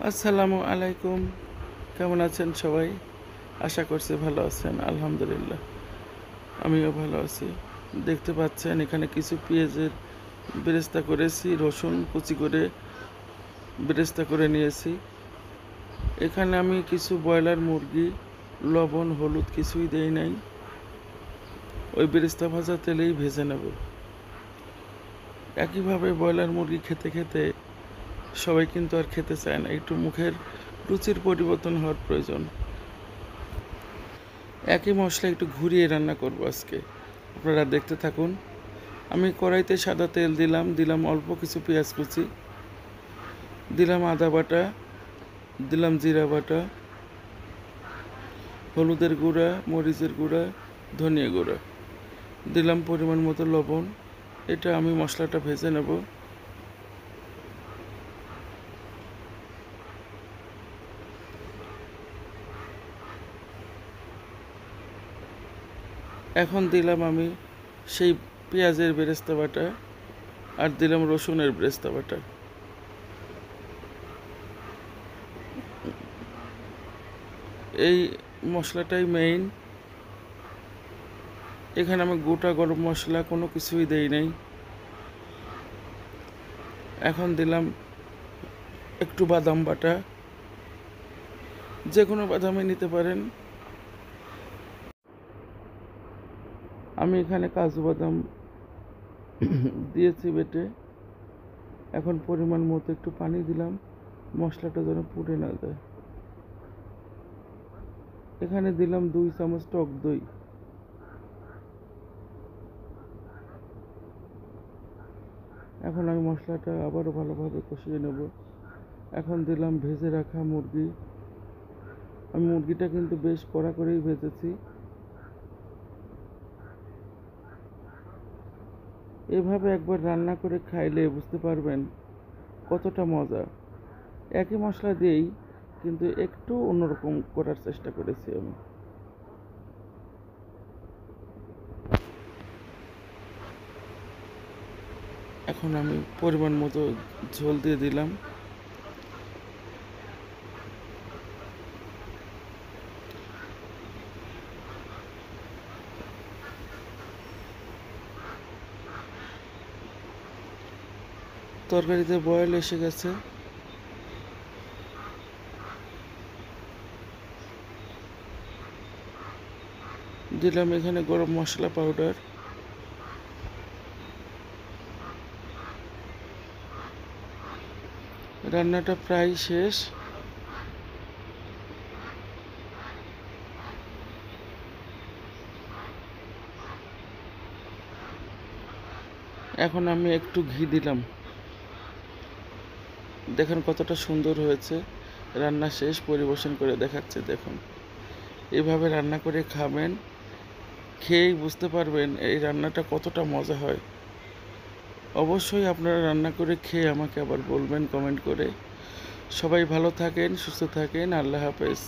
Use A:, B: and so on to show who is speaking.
A: আসসালামু আলাইকুম। কেমন আছেন সবাই? আশা করছি ভালো আছেন। আলহামদুলিল্লাহ আমিও ভালো আছি। দেখতে পাচ্ছেন এখানে কিছু পেঁয়াজের বেরেস্তা করেছি, রসুন কুচি করে বেরেস্তা করে নিয়েছি। এখানে আমি কিছু ব্রয়লার মুরগি, লবণ হলুদ কিছুই দেই নাই, ওই বেরেস্তা ভাজা তেলেই ভেজে নেব। একইভাবে ব্রয়লার মুরগি খেতে খেতে সবাই কিন্তু আর খেতে চায় না, একটু মুখের রুচির পরিবর্তন হওয়ার প্রয়োজন। একই মশলা একটু ঘুরিয়ে রান্না করব আজকে, আপনারা দেখতে থাকুন। আমি কড়াইতে সাদা তেল দিলাম অল্প কিছু পেঁয়াজ কুচি, দিলাম আদা বাটা, দিলাম জিরা বাটা, হলুদের গুঁড়া, মরিচের গুঁড়া, ধনিয়া গুঁড়া, দিলাম পরিমাণ মতো লবণ। এটা আমি মশলাটা ভেজে নেব। এখন দিলাম আমি সেই পেঁয়াজের বেরেস্তা বাটা, আর দিলাম রসুনের বেরেস্তা বাটা। এই মশলাটাই মেইন। এখানে আমি গোটা গরম মশলা কোনো কিছুই দেই নাই। এখন দিলাম একটু বাদাম বাটা, যে কোনো বাদামই নিতে পারেন। আমি এখানে কাজু বাদাম দিয়েছি বেটে। এখন পরিমাণ মতো একটু পানি দিলাম, মশলাটা যেন পুড়ে না যায়। এখানে দিলাম 2 চামচ টক দই। এখন আমি মশলাটা আবারও ভালোভাবে কষিয়ে নেব। এখন দিলাম ভেজে রাখা মুরগি। আমি মুরগিটা কিন্তু বেশ কড়া করেই ভেজেছি। এভাবে একবার রান্না করে খাইলে বুঝতে পারবেন কতটা মজা। একই মশলা দিয়েই কিন্তু একটু অন্যরকম করার চেষ্টা করেছি আমি। এখন আমি পরিমাণ মতো ঝোল দিয়ে দিলাম। তরকারিতে বয়েল এসে গেছে। দিলাম এখানে গরম মশলা পাউডার। রান্নাটা প্রায় শেষ। এখন আমি একটু ঘি দিলাম। দেখেন কতটা সুন্দর হয়েছে। রান্না শেষ, পরিবেশন করে দেখাচ্ছে দেখুন। এভাবে রান্না করে খাবেন, খেয়েই বুঝতে পারবেন এই রান্নাটা কতটা মজা হয়। অবশ্যই আপনারা রান্না করে খেয়ে আমাকে আবার বলবেন কমেন্ট করে। সবাই ভালো থাকেন, সুস্থ থাকেন। আল্লাহ হাফেজ।